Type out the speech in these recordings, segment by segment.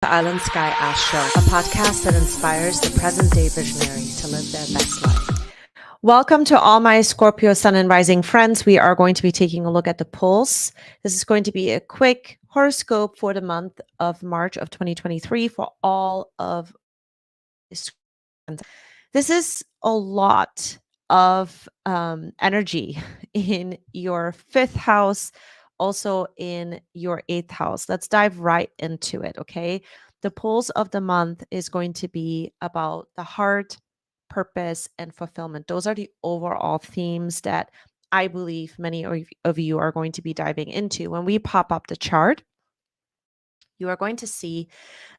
Island Sky Astro, a podcast that inspires the present day visionary to live their best life. Welcome to all my Scorpio Sun and Rising friends. We are going to be taking a look at the pulse. This is going to be a quick horoscope for the month of March of 2023 for all of this is a lot of energy in your fifth house, also in your eighth house. Let's dive right into it, okay? The pulse of the month is going to be about the heart, purpose, and fulfillment. Those are the overall themes that I believe many of you are going to be diving into. When we pop up the chart, you are going to see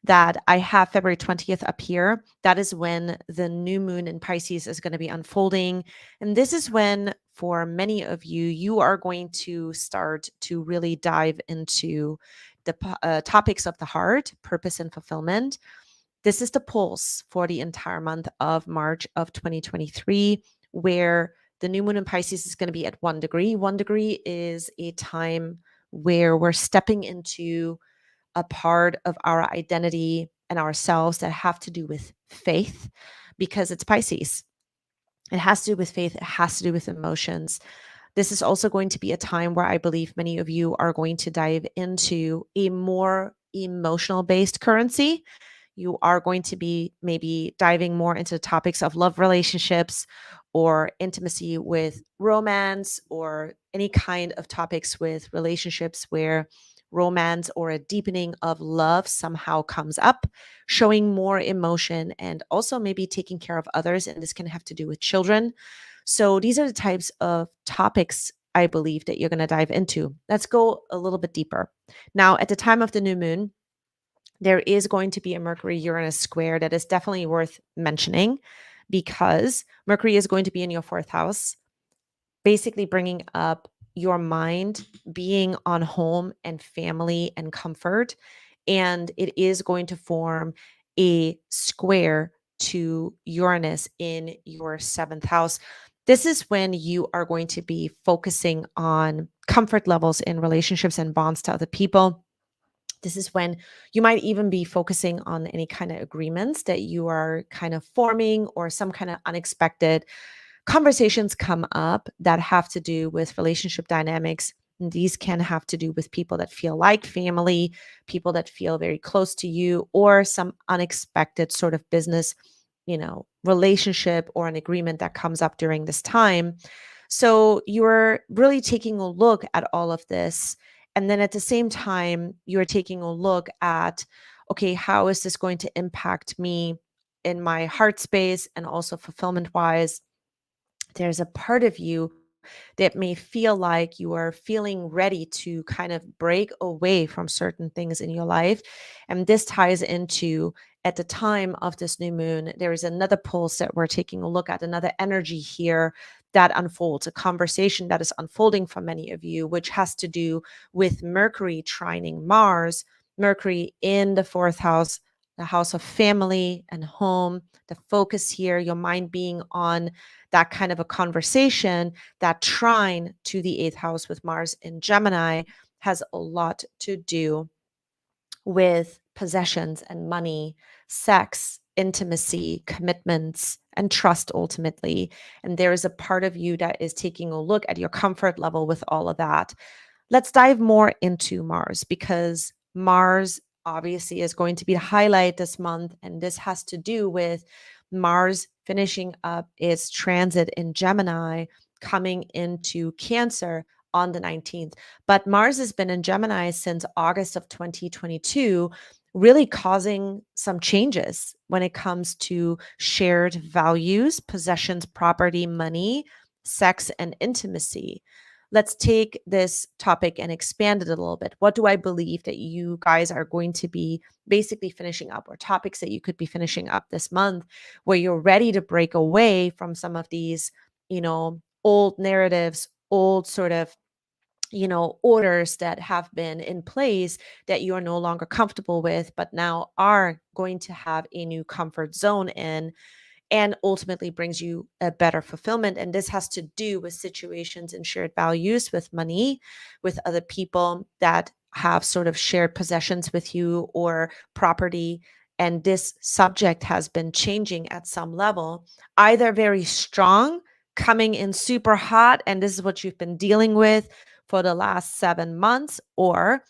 that I have February 20th up here. That is when the new moon in Pisces is going to be unfolding. And this is when, for many of you, you are going to start to really dive into the topics of the heart, purpose, and fulfillment. This is the pulse for the entire month of March of 2023, where the new moon in Pisces is going to be at 1 degree. 1 degree is a time where we're stepping into a part of our identity and ourselves that have to do with faith because it's Pisces. It has to do with faith, it has to do with emotions. This is also going to be a time where I believe many of you are going to dive into a more emotional based currency. You are going to be maybe diving more into the topics of love relationships or intimacy with romance or any kind of topics with relationships where romance or a deepening of love somehow comes up, showing more emotion and also maybe taking care of others. And this can have to do with children. So these are the types of topics I believe that you're going to dive into. Let's go a little bit deeper. Now, at the time of the new moon, there is going to be a Mercury Uranus square that is definitely worth mentioning because Mercury is going to be in your fourth house, basically bringing up your mind being on home and family and comfort. And it is going to form a square to Uranus in your seventh house. This is when you are going to be focusing on comfort levels in relationships and bonds to other people. This is when you might even be focusing on any kind of agreements that you are kind of forming or some kind of unexpected conversations come up that have to do with relationship dynamics. And these can have to do with people that feel like family, people that feel very close to you, or some unexpected sort of business, relationship or an agreement that comes up during this time. So you're really taking a look at all of this. And then at the same time, you're taking a look at, okay, how is this going to impact me in my heart space and also fulfillment wise? There's a part of you that may feel like you are feeling ready to kind of break away from certain things in your life. And this ties into, at the time of this new moon, there is another pulse that we're taking a look at, another energy here that unfolds, a conversation that is unfolding for many of you, which has to do with Mercury trining Mars, Mercury in the fourth house, the house of family and home, the focus here, your mind being on that kind of a conversation. That trine to the eighth house with Mars in Gemini has a lot to do with possessions and money, sex, intimacy, commitments, and trust ultimately. And there is a part of you that is taking a look at your comfort level with all of that. Let's dive more into Mars because Mars obviously is going to be the highlight this month. And this has to do with Mars finishing up its transit in Gemini, coming into Cancer on the 19th. But Mars has been in Gemini since August of 2022, really causing some changes when it comes to shared values, possessions, property, money, sex, and intimacy. Let's take this topic and expand it a little bit. What do I believe that you guys are going to be basically finishing up, or topics that you could be finishing up this month where you're ready to break away from some of these, old narratives, old sort of orders that have been in place that you are no longer comfortable with, but now are going to have a new comfort zone in, and ultimately brings you a better fulfillment. And this has to do with situations and shared values with money, with other people that have sort of shared possessions with you or property, and this subject has been changing at some level, either very strong, coming in super hot, and this is what you've been dealing with for the last 7 months, or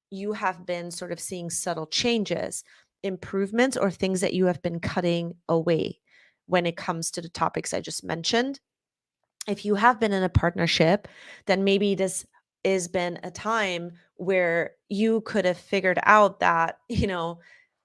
you have been sort of seeing subtle changes, improvements, or things that you have been cutting away when it comes to the topics I just mentioned. If you have been in a partnership, then maybe this has been a time where you could have figured out that,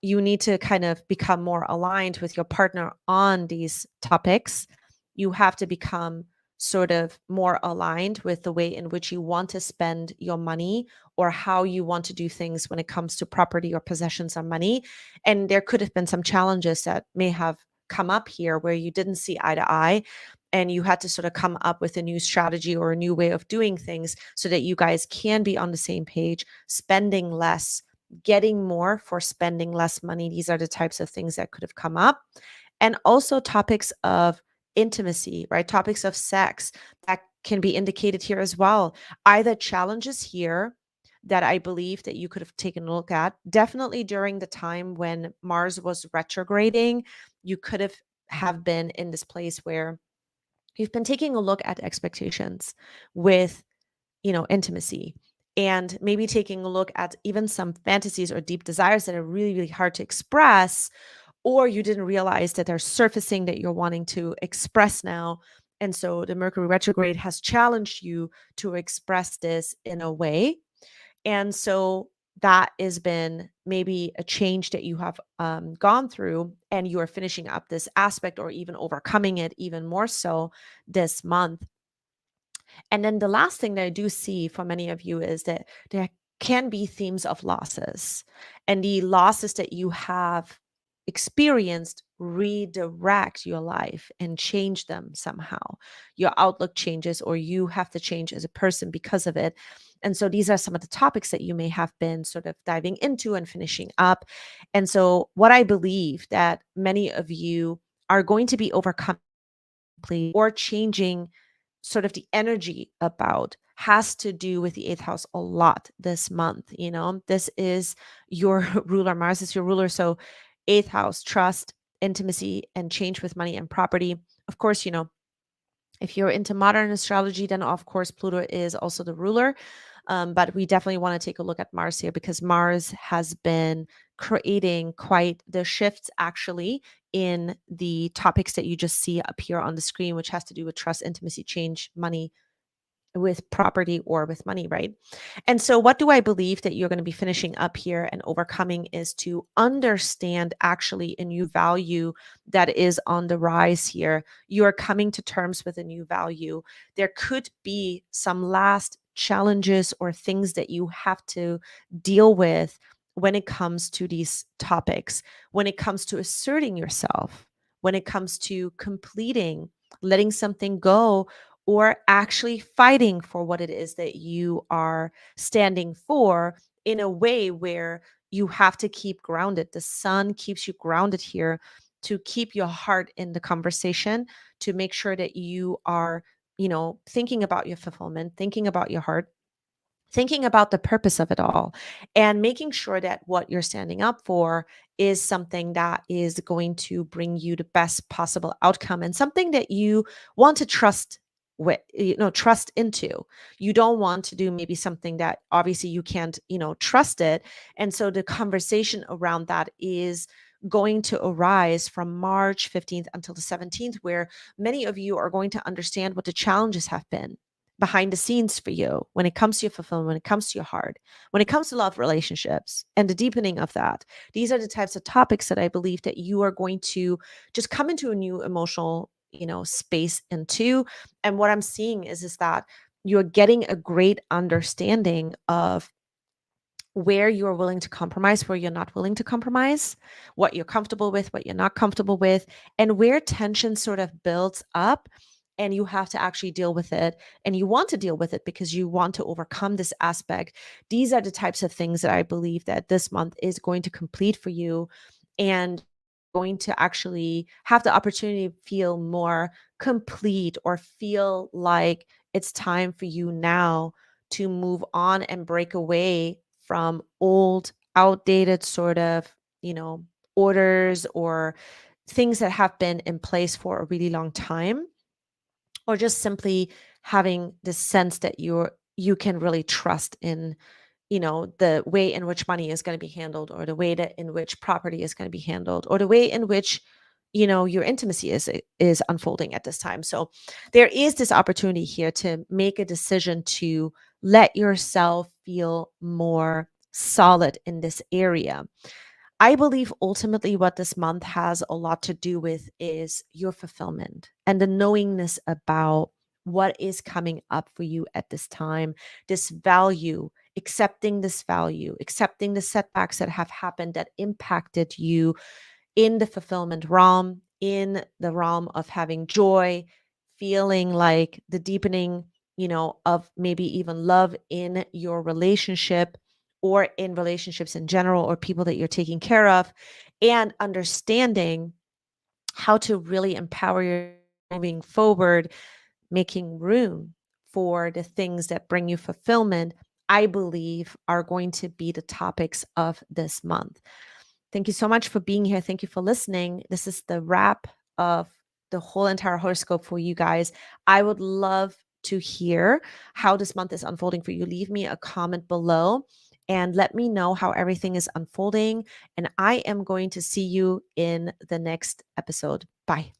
you need to kind of become more aligned with your partner on these topics. You have to become sort of more aligned with the way in which you want to spend your money or how you want to do things when it comes to property or possessions or money. And there could have been some challenges that may have come up here where you didn't see eye to eye, and you had to sort of come up with a new strategy or a new way of doing things so that you guys can be on the same page, spending less, getting more for spending less money. These are the types of things that could have come up. And also topics of intimacy, right? Topics of sex that can be indicated here as well. Either challenges here that I believe that you could have taken a look at. Definitely during the time when Mars was retrograding, you could have been in this place where you've been taking a look at expectations with, intimacy, and maybe taking a look at even some fantasies or deep desires that are really, really hard to express, or you didn't realize that they're surfacing that you're wanting to express now. And so the Mercury retrograde has challenged you to express this in a way. And so that has been maybe a change that you have gone through, and you are finishing up this aspect or even overcoming it even more so this month. And then the last thing that I do see for many of you is that there can be themes of losses, and the losses that you have experienced redirect your life and change them somehow. Your outlook changes, or you have to change as a person because of it. And so these are some of the topics that you may have been sort of diving into and finishing up. And so, what I believe that many of you are going to be overcoming or changing sort of the energy about has to do with the eighth house a lot this month. This is your ruler. Mars is your ruler. So, eighth house, trust, intimacy, and change with money and property. Of course, if you're into modern astrology, then of course Pluto is also the ruler. But we definitely want to take a look at Mars here, because Mars has been creating quite the shifts actually in the topics that you just see up here on the screen, which has to do with trust, intimacy, change, money, with property or with money, right? And so, what do I believe that you're going to be finishing up here and overcoming is to understand actually a new value that is on the rise here. You are coming to terms with a new value. There could be some last challenges or things that you have to deal with when it comes to these topics, when it comes to asserting yourself, when it comes to completing, letting something go, or actually fighting for what it is that you are standing for in a way where you have to keep grounded. The sun keeps you grounded here to keep your heart in the conversation, to make sure that you are, thinking about your fulfillment, thinking about your heart, thinking about the purpose of it all, and making sure that what you're standing up for is something that is going to bring you the best possible outcome, and something that you want to trust with, trust into. You don't want to do maybe something that obviously you can't, trust it. And so the conversation around that is going to arise from March 15th until the 17th, where many of you are going to understand what the challenges have been behind the scenes for you when it comes to your fulfillment, when it comes to your heart, when it comes to love relationships and the deepening of that. These are the types of topics that I believe that you are going to just come into a new emotional, space into. And what I'm seeing is that you're getting a great understanding of where you're willing to compromise, where you're not willing to compromise, what you're comfortable with, what you're not comfortable with, and where tension sort of builds up and you have to actually deal with it, and you want to deal with it because you want to overcome this aspect. These are the types of things that I believe that this month is going to complete for you, and going to actually have the opportunity to feel more complete, or feel like it's time for you now to move on and break away from old, outdated sort of, you know, orders or things that have been in place for a really long time, or just simply having this sense that you can really trust in, you know, the way in which money is going to be handled, or the way that in which property is going to be handled, or the way in which, you know, your intimacy is unfolding at this time. So there is this opportunity here to make a decision to let yourself feel more solid in this area. I believe ultimately what this month has a lot to do with is your fulfillment and the knowingness about what is coming up for you at this time, this value, accepting the setbacks that have happened that impacted you in the fulfillment realm, in the realm of having joy, feeling like the deepening, you know, of maybe even love in your relationship or in relationships in general, or people that you're taking care of, and understanding how to really empower you moving forward, making room for the things that bring you fulfillment, I believe are going to be the topics of this month. Thank you so much for being here. Thank you for listening. This is the wrap of the whole entire horoscope for you guys. I would love to hear how this month is unfolding for you. Leave me a comment below and let me know how everything is unfolding. And I am going to see you in the next episode. Bye.